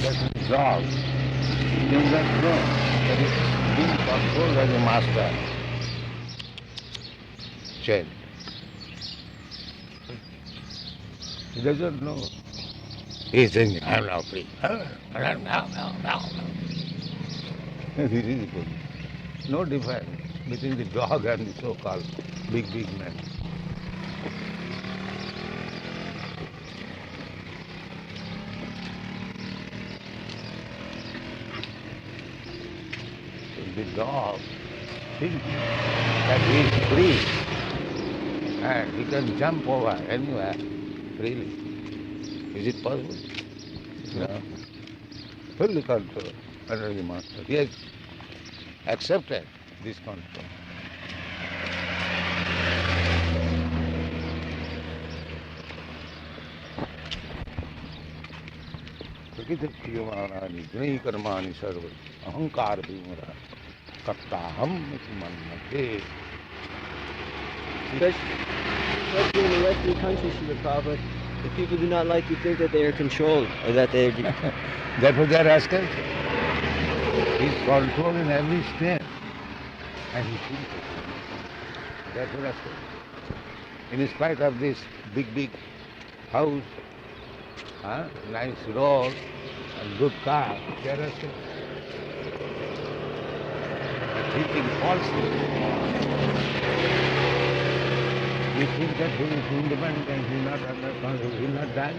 that dog, he does not know that it's being controlled by the master. Chain. He doesn't know. He is thinking, I am now free. This is good. No difference between the dog and the so-called big man. The dog thinks that he is free and he can jump over anywhere freely. Is it possible? No. Fully control under the master. He has accepted this control. प्रकृति क्रियमाणानि गुणैः कर्माणि सर्वं अहंकार विमूढः कर्ताहम् इति मन्यते. Especially in the Western countries, Srila Prabhupada, the people do not like to think that they are controlled or that they are... Therefore they are rascals. He is controlling every step and he thinks it. Therefore rascals. In spite of this big house, nice road and good car, they are rascals. They are thinking falsely. You think that he is independent and he is not under control, he will not die?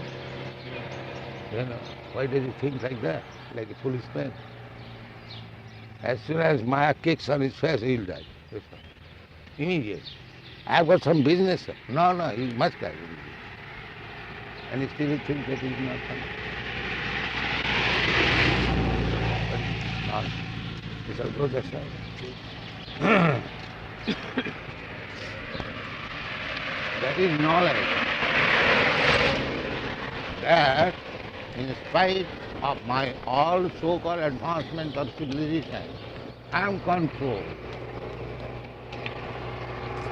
Why does he think like that, like a policeman? As soon as Maya kicks on his face, he will die. Immediately. I have got some business. No, he must die. And he still thinks that he is not coming. But no, he shall go that side. That is knowledge. That in spite of my all so-called advancement of civilization, I am controlled.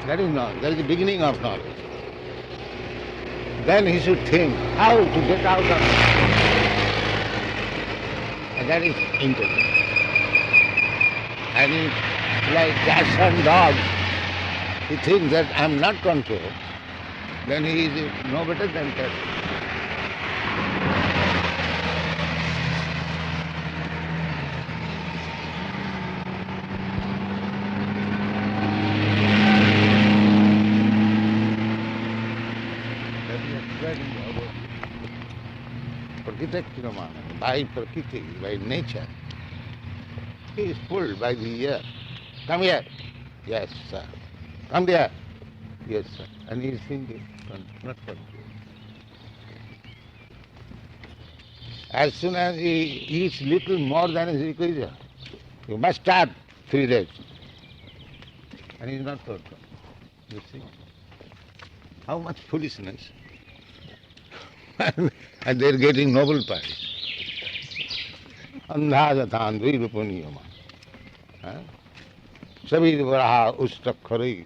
That is knowledge. That is the beginning of knowledge. Then he should think how to get out of it. And that is intelligence. And if, like cats and dogs, he thinks that I am not controlled, then he is no better than cat. By Prakriti, by nature, he is pulled by the ear. Come here. Yes, sir. Come there. Yes, sir. And he is thinking, not control. As soon as he eats little more than his requisite, you must start 3 days. And he is not controlled. You see? How much foolishness. And they are getting Nobel Prize. Andhajatan dvirupanyama. Sabir varaha ustakkhari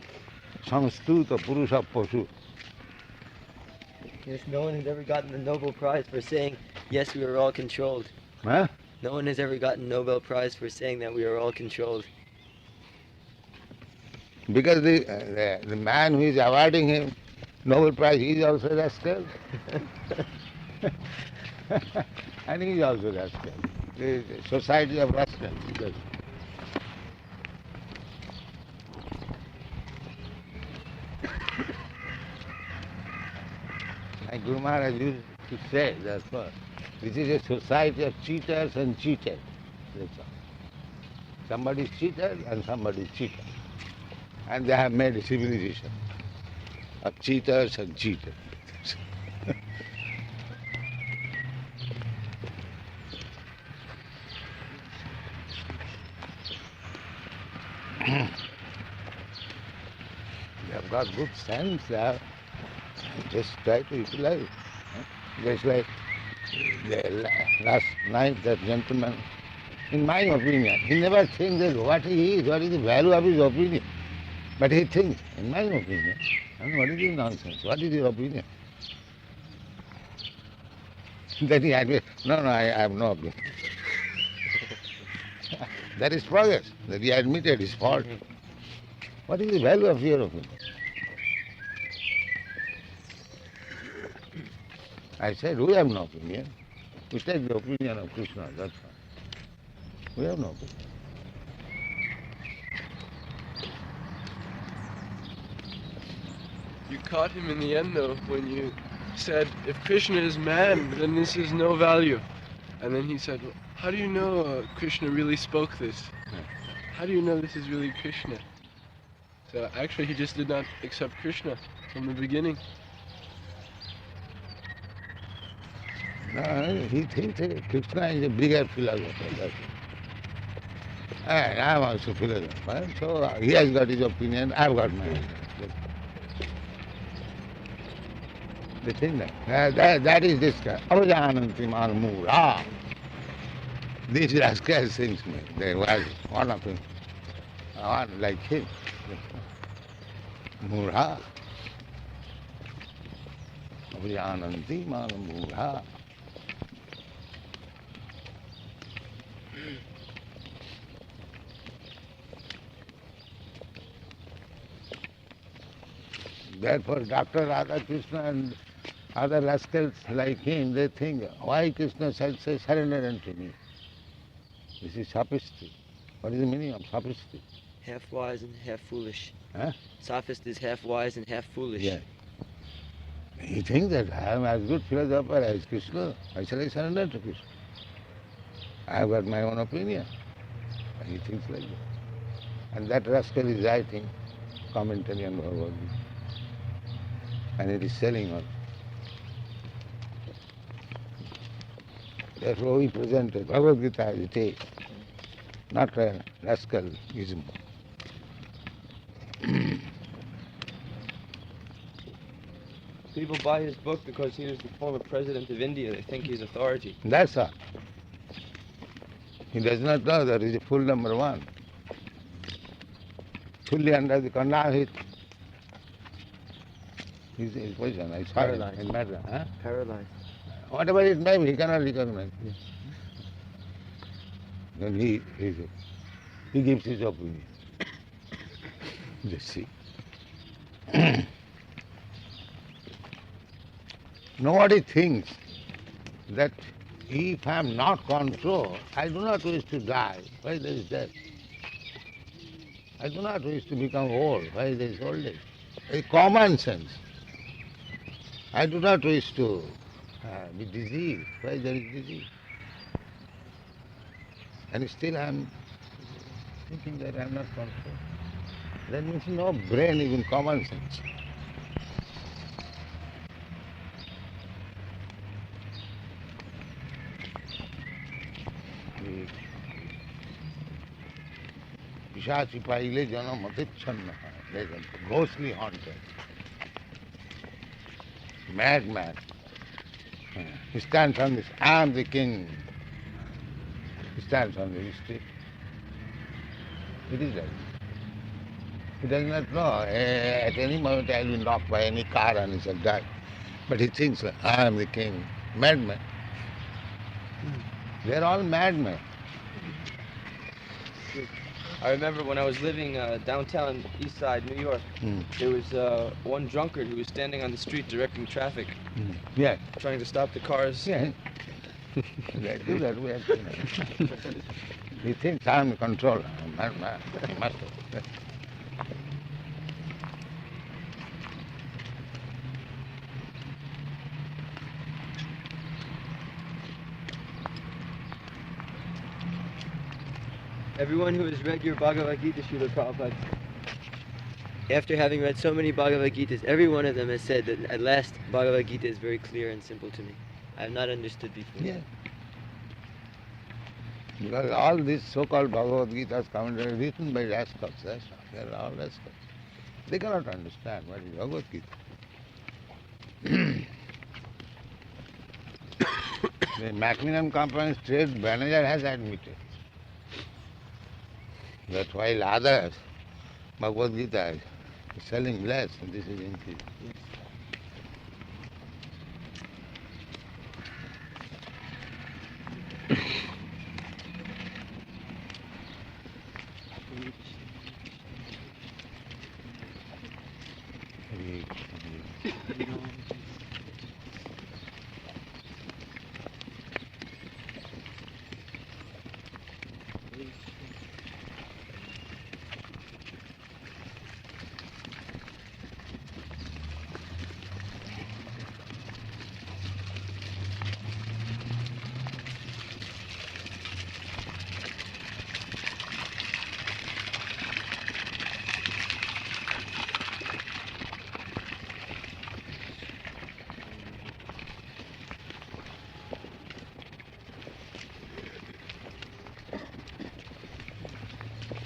samstuta purusha pashu. Yes, no one has ever gotten the Nobel Prize for saying, yes, we are all controlled. Huh? No one has ever gotten Nobel Prize for saying that we are all controlled. Because the man who is awarding him Nobel Prize, he is also rascal. And he is also rascal. The society of rascals. Because like Guru Maharaj used to say, therefore, this is a society of cheaters and cheated. That's all. Somebody is cheated and somebody is cheated. And they have made a civilization of cheaters and cheated. They have got good sense, they have just try to utilize. Just like last night that gentleman, in my opinion, he never thinks that what he is, what is the value of his opinion. But he thinks, in my opinion, and what is his nonsense, what is your opinion? Then he admits, no, I have no opinion. That is progress, that he admitted his fault. What is the value of your opinion? I said, we have no opinion. We take the opinion of Krishna, that's all. We have no opinion. You caught him in the end though, when you said, if Krishna is man, then this is no value. And then he said, well, how do you know Krishna really spoke this? How do you know this is really Krishna? So actually he just did not accept Krishna from the beginning. No, he thinks that Krishna is a bigger philosopher. That's it. And I am also a philosopher. So he has got his opinion, I have got mine. The thing that is this guy. Avajananti Malmura. These rascals thinks me. There was one of him. One like him. Mura. Avajananti Malmura. Therefore, Dr. Radhakrishna and other rascals like him, they think, why Krishna shall say, surrender unto me? This is sophistry. What is the meaning of sophistry? Half wise and half foolish. Huh? Sophist is half wise and half foolish. Yeah. He thinks that I am as good philosopher as Krishna. Why shall I surrender to Krishna? I have got my own opinion. And he thinks like that. And that rascal is writing commentary on Bhagavad Gita. And it is selling also. Therefore we presented Bhagavad Gita as it is, not a rascalism. People buy his book because he was the former president of India. They think he's authority. That's all. He does not know that he is a full number one. Fully under the control. His position, I saw Paralyzed. it in matter. Huh? Paralyzed. Whatever it may be, he cannot recognize. Then he gives his opinion. Just see. Nobody thinks that if I am not controlled, I do not wish to die. Why there is death? I do not wish to become old. Why there is old age? It's common sense. I do not wish to be diseased. Why there is disease? And still I am thinking that I am not controlled. That means no brain, even common sense. Pishachi paile jana matichhanna, grossly haunted. Madman. He stands on this, I am the king. He stands on the street. It is like he does not know. At any moment I will be knocked by any car and he shall die. But he thinks, I am the king. Madman. They are all madmen. I remember when I was living downtown East Side, New York, there was one drunkard who was standing on the street directing traffic, Yeah. trying to stop the cars. Yeah. They do that way. He thinks I am the controller. Madman. He must have. Everyone who has read your Bhagavad Gita, Srila Prabhupada, after having read so many Bhagavad Gitas, every one of them has said that at last Bhagavad Gita is very clear and simple to me. I have not understood before. Yeah. Because all these so-called Bhagavad Gita's commentaries written by rascals, that's all. They are all rascals. They cannot understand what is Bhagavad Gita. The Macmillan Company's trade manager has admitted that while others, Bhagavad Gita is selling less, and this is increasing.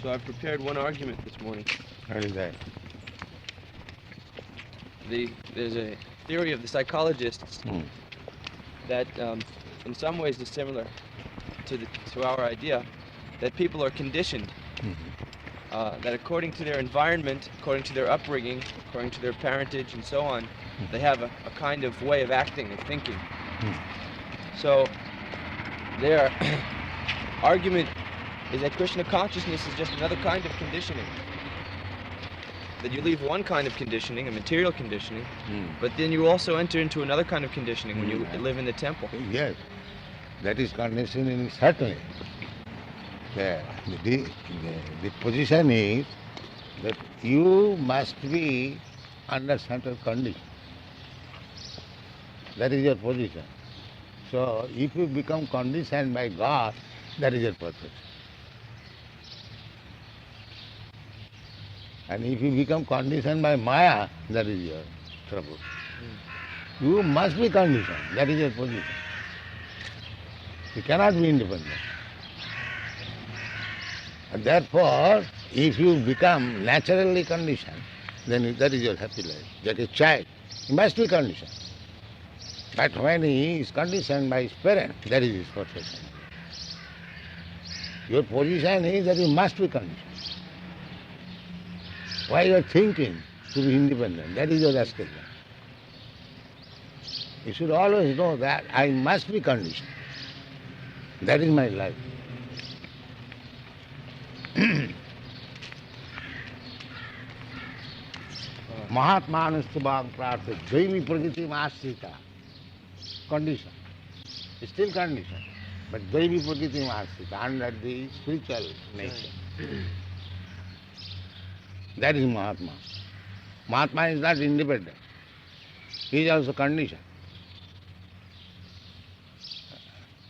So I've prepared one argument this morning. What is that? There's a theory of the psychologists that in some ways is similar to our idea that people are conditioned, that according to their environment, according to their upbringing, according to their parentage and so on, they have a kind of way of acting, of thinking. So their argument is that Krishna consciousness is just another kind of conditioning. That you leave one kind of conditioning, a material conditioning, but then you also enter into another kind of conditioning when you live in the temple. Yes, that is conditioning certainly. The position is that you must be under certain condition. That is your position. So if you become conditioned by God, that is your perfection. And if you become conditioned by Maya, that is your trouble. You must be conditioned, that is your position. You cannot be independent. And therefore, if you become naturally conditioned, then that is your happy life. Like a child, he must be conditioned. But when he is conditioned by his parent, that is his perfection. Your position is that you must be conditioned. Why you are thinking to be independent? That is your rascalism. You should always know that I must be conditioned. That is my life. Mahatma Anustubham Prartha Devi Prakriti Masita. Condition. It's still condition. But Devi Prakriti Masita, under the spiritual nature. That is Mahatma. Mahatma is not independent. He is also conditioned.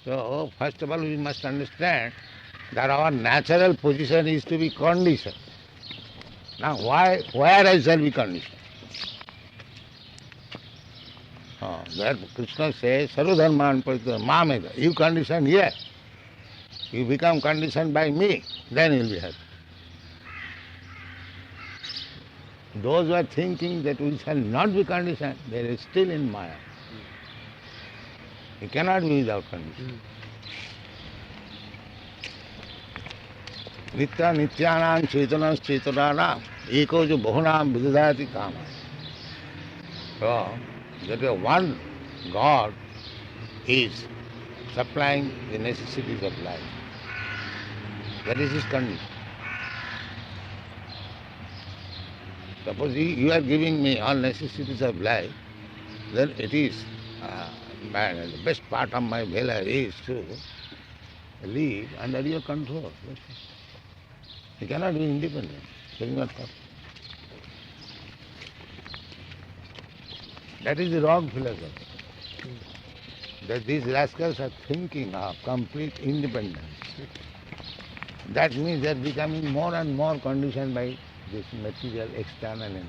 So, first of all, we must understand that our natural position is to be conditioned. Now, where I shall be conditioned? That Krishna says, Sarvadharman Paritya Mameda. You condition here. You become conditioned by me, then you will be happy. Those who are thinking that we shall not be conditioned, they are still in Maya. You cannot be without condition. Nitya nityanam chetanas chetananam eko jo bahunam vidadati kama. So, that one God is supplying the necessities of life. That is his condition. Suppose you are giving me all necessities of life, then it is the best part of my valor is to live under your control. You cannot be independent. That is not possible. That is the wrong philosophy. That these rascals are thinking of complete independence. That means they are becoming more and more conditioned by this material external energy.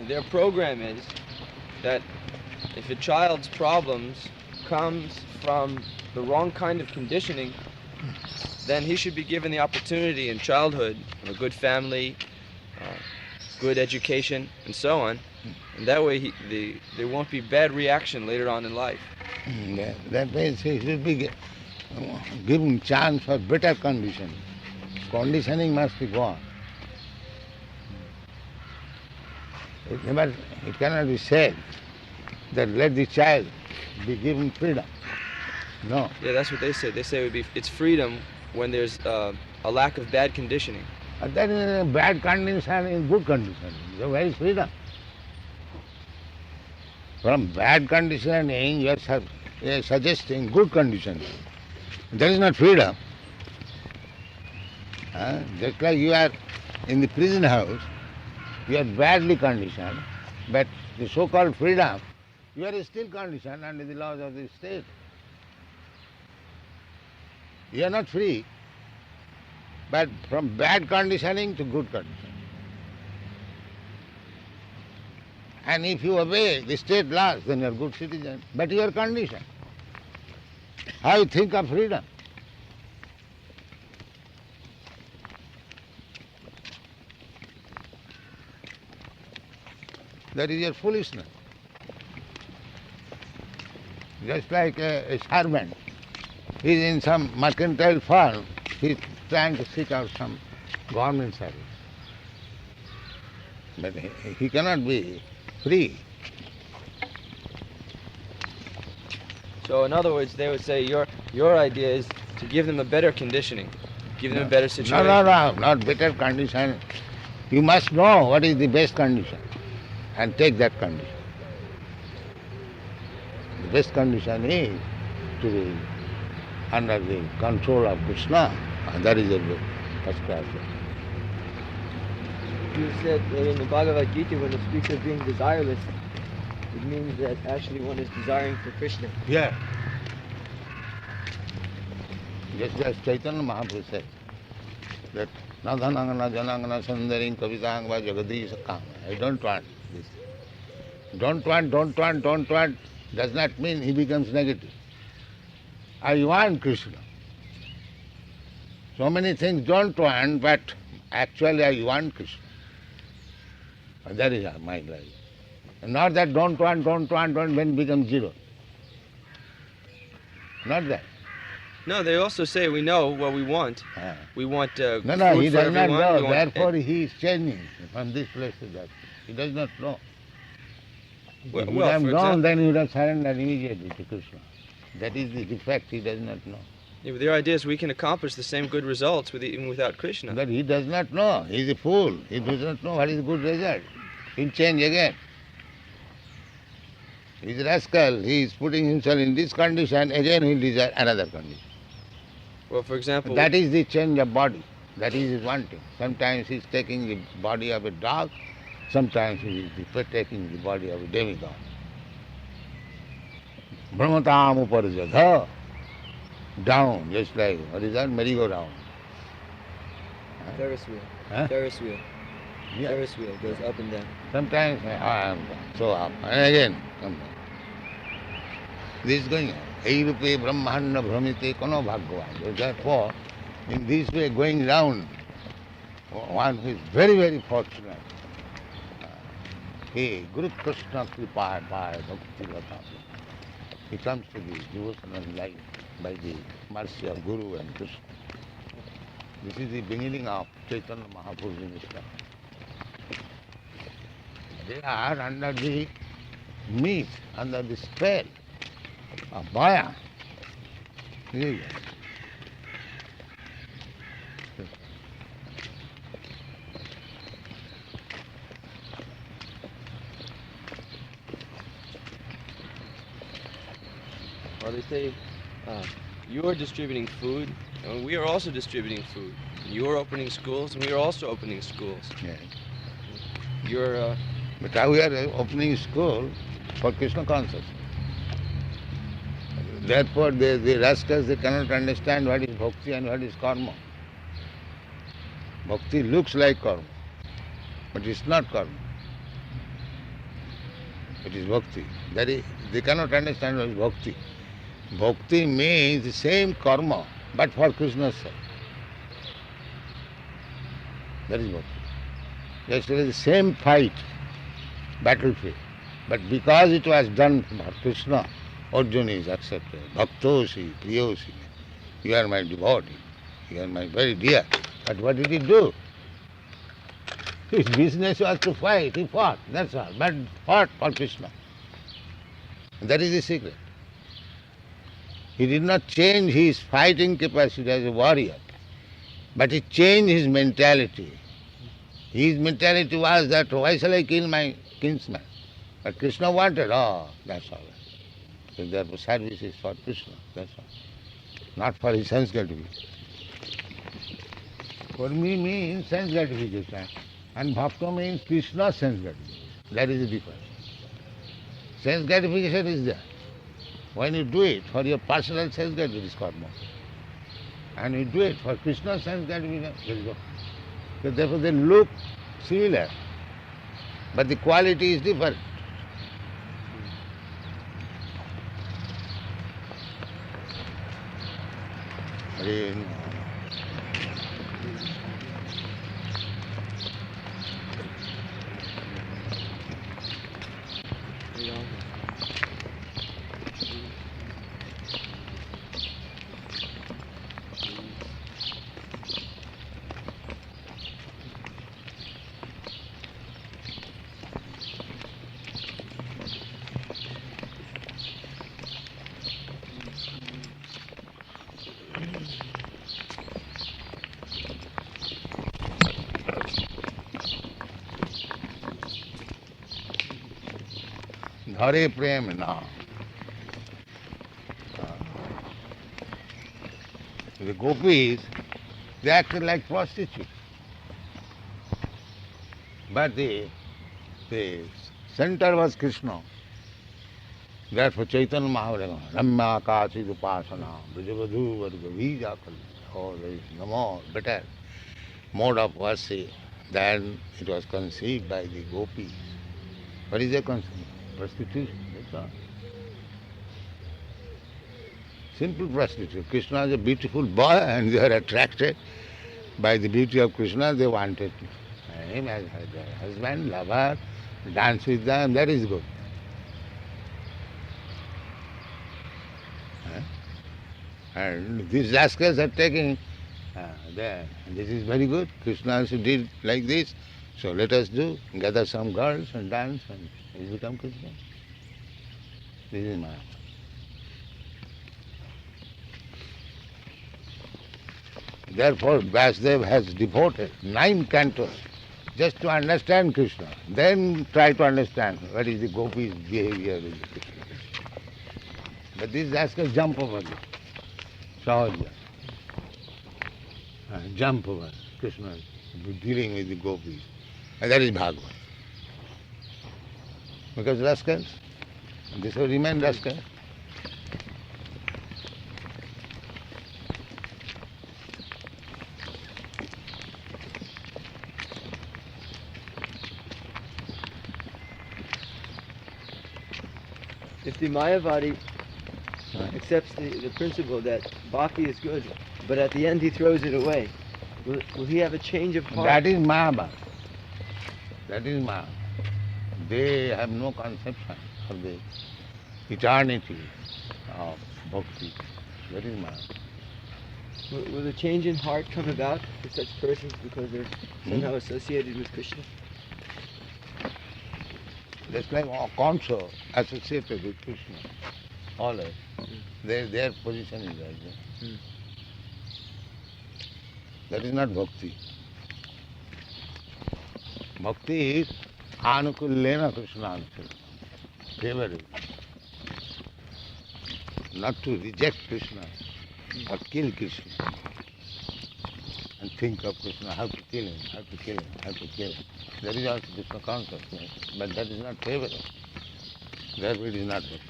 Their program is that if a child's problems comes from the wrong kind of conditioning, then he should be given the opportunity in childhood of a good family, good education, and so on. And that way there won't be bad reaction later on in life. That means he should be given chance for better conditioning. Conditioning must be gone. It cannot be said that let the child be given freedom. No. Yeah, that's what they say. They say it's freedom when there's a lack of bad conditioning. But that is a bad condition in good conditioning. So where is freedom? From bad conditioning, you are suggesting good conditioning. That is not freedom. Just like you are in the prison house, you are badly conditioned, but the so-called freedom, you are still conditioned under the laws of the state. You are not free, but from bad conditioning to good conditioning. And if you obey the state laws, then you are a good citizen. But your condition, how you think of freedom? That is your foolishness. Just like a servant, he is in some mercantile firm, he is trying to seek out some government service. But he cannot be free. So in other words, they would say your idea is to give them a better conditioning, give them a better situation. No, not better condition. You must know what is the best condition and take that condition. The best condition is to be under the control of Krishna, and that is the first class. You said that in the Bhagavad Gita, when it speaks of being desireless, it means that actually one is desiring for Krishna. Yeah. Just as Chaitanya Mahaprabhu said, that Nadhanangana Janangana Sundaring Kavitang va Jagadish Kama. I don't want this. Don't want does not mean he becomes negative. I want Krishna. So many things don't want, but actually I want Krishna. And that is my life. And not that don't want, when become zero. Not that. No, they also say we know what we want. We want No, food he for does not everyone. know. We want- Therefore he is changing from this place to that. He does not know. Well, If he would have for known, example- then he would have surrendered immediately to Krishna. That is the defect, he does not know. Yeah, but their idea is we can accomplish the same good results even without Krishna. But he does not know. He is a fool. He does not know what is the good result. He'll change again. He is a rascal. He is putting himself in this condition, again he'll desire another condition. Well, for example, That is the change of body. That is his wanting. Sometimes he is taking the body of a dog, sometimes he is taking the body of a demigod. Brahmatam uparjadha. Down, just like, what is that? Merry-go-round. Ferris wheel. Huh? Ferris wheel. Yeah. Ferris wheel goes up and down. Sometimes I am so up, and again come down. This is going on. Eirupe brahmanda brahmite kono bhagwan. Therefore, in this way going round, one who is very, very fortunate. He, Guru Krishna Kripa Bhai Bhakti Lata. He comes to the devotional life by the mercy of Guru and Krishna. This is the beginning of Chaitanya Mahaprabhu's ministry. They are under the myth, under the spell of Maya. Yes. Well, they say you are distributing food, and we are also distributing food. You are opening schools, and we are also opening schools. Yes. You're But we are opening school for Krishna consciousness. Therefore, the rascals, they cannot understand what is bhakti and what is karma. Bhakti looks like karma, but it's not karma. It is bhakti. That is, they cannot understand what is bhakti. Bhakti means the same karma, but for Krishna's sake. That is bhakti. Just like the same fight, battlefield. But because it was done for Krishna, Arjuna is accepted. Bhaktosi, Priyosi, you are my devotee, you are my very dear. But what did he do? His business was to fight, he fought, that's all. But fought for Krishna. That is the secret. He did not change his fighting capacity as a warrior, but he changed his mentality. His mentality was that, why shall I kill my kinsman? But Krishna wanted, that's all. So therefore service is for Krishna, that's all. Not for his sense gratification. For me means sense gratification, and bhakta means Krishna's sense gratification. That is the difference. Sense gratification is there. When you do it for your personal sense gratification, it is karma. And you do it for Krishna's sense gratification, there is bhakti. So therefore they look similar, but the quality is different. rain. Hare Prem now. The gopis, they acted like prostitutes. But the center was Krishna. Therefore Chaitanya Mahaprabhu, Ramya Kachi Upasana, Vijavadhu Varga Vija Kalya. Oh, there is no more better mode of worship than it was conceived by the gopis. What is their concept? Prostitution, that's all. Simple prostitution. Krishna is a beautiful boy and they are attracted by the beauty of Krishna. They wanted him as their husband, lover, dance with them, that is good. And these rascals are taking, this is very good. Krishna also did like this. So let us do, gather some girls and dance and he become Krishna. This is Maya. Therefore Vasudev has devoted 9 cantos just to understand Krishna. Then try to understand what is the gopis' behavior with Krishna. But these rascals jump over this. Sahaja. Jump over Krishna dealing with the gopis. And that is Bhagavad. Because rascals, this will remain rascals. If the Mayavadi accepts the principle that bhakti is good, but at the end he throws it away, will he have a change of heart? That is Mahabharata. That is Mahabharata. They have no conception of the eternity of bhakti. That is Mahabharata. Will the change in heart come about for such persons because they're somehow associated with Krishna? Just like Kansa associated with Krishna. Always. Their position is like that. That is not bhakti. Bhakti is anukullena Krishna favorite. Not to reject Krishna, but kill Krishna. And think of Krishna, how to kill him, how to kill him, how to kill him. That is also Krishna consciousness, but that is not favorable. Therefore it is not bhakti.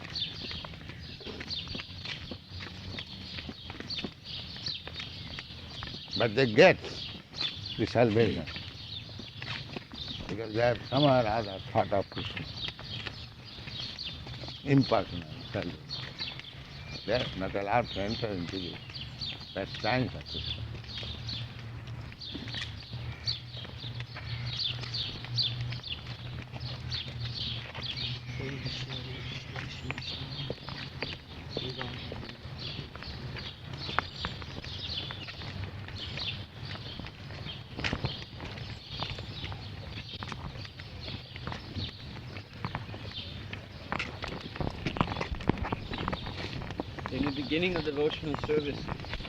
But they get the salvation because they have somehow or other thought of Krishna. Impersonal salvation. They are not allowed to enter into the pastimes of Krishna. In the beginning of devotional service,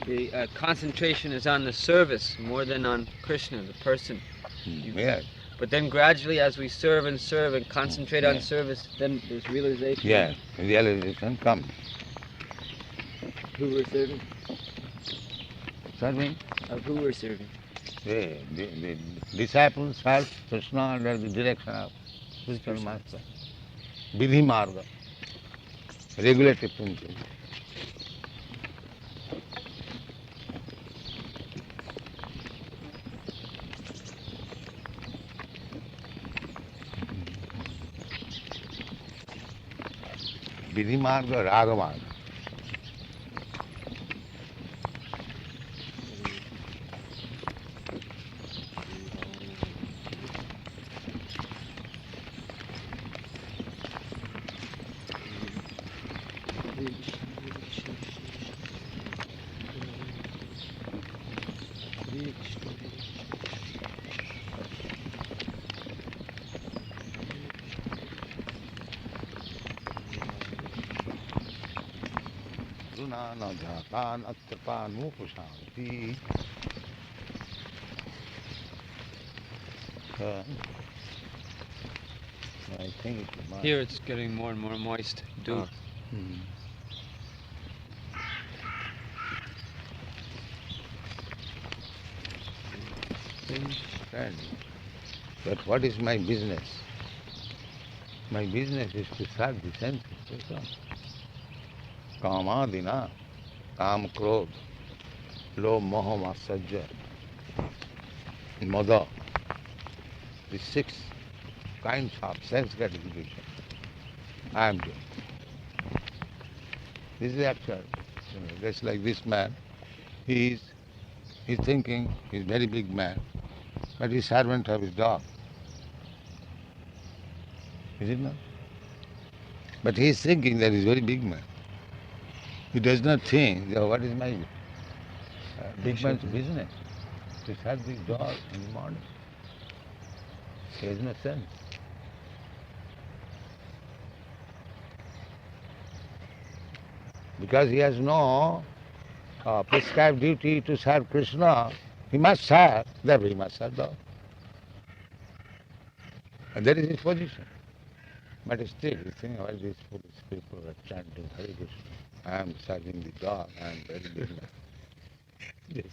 the concentration is on the service more than on Krishna, the person. Yes. But then gradually, as we serve and concentrate on service, then there's realization. Yes, realization comes. Who we're serving? Serving? Of who we're serving. The disciples serve Krishna under the direction of spiritual master. Vidhi marga, regulative principle. Vidhi marga, raga marga. Aduna na dhakan atrapan upashanti. I think it must. Here it's getting more and more moist. Dew. Understand. But what is my business? My business is to serve the senses. That's all. Kamadina, Kam Krodh, Lo Moha Matsarya, Mada. The 6 kinds of sense gratification I am doing. This is the actual. Just like this man, he's thinking he's a very big man, but he's servant of his dog. Is it not? But he is thinking that he's a very big man. He does not think, oh, what is my big man's business? To serve this dog in the morning. He has no sense. Because he has no prescribed duty to serve Krishna, he must serve, therefore he must serve dog. And that is his position. But still, you think, all these foolish people are chanting Hare Krishna. I am serving the dog, I am very big man. Yes.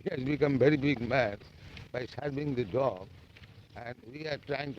He has become very big man by serving the dog, and we are trying to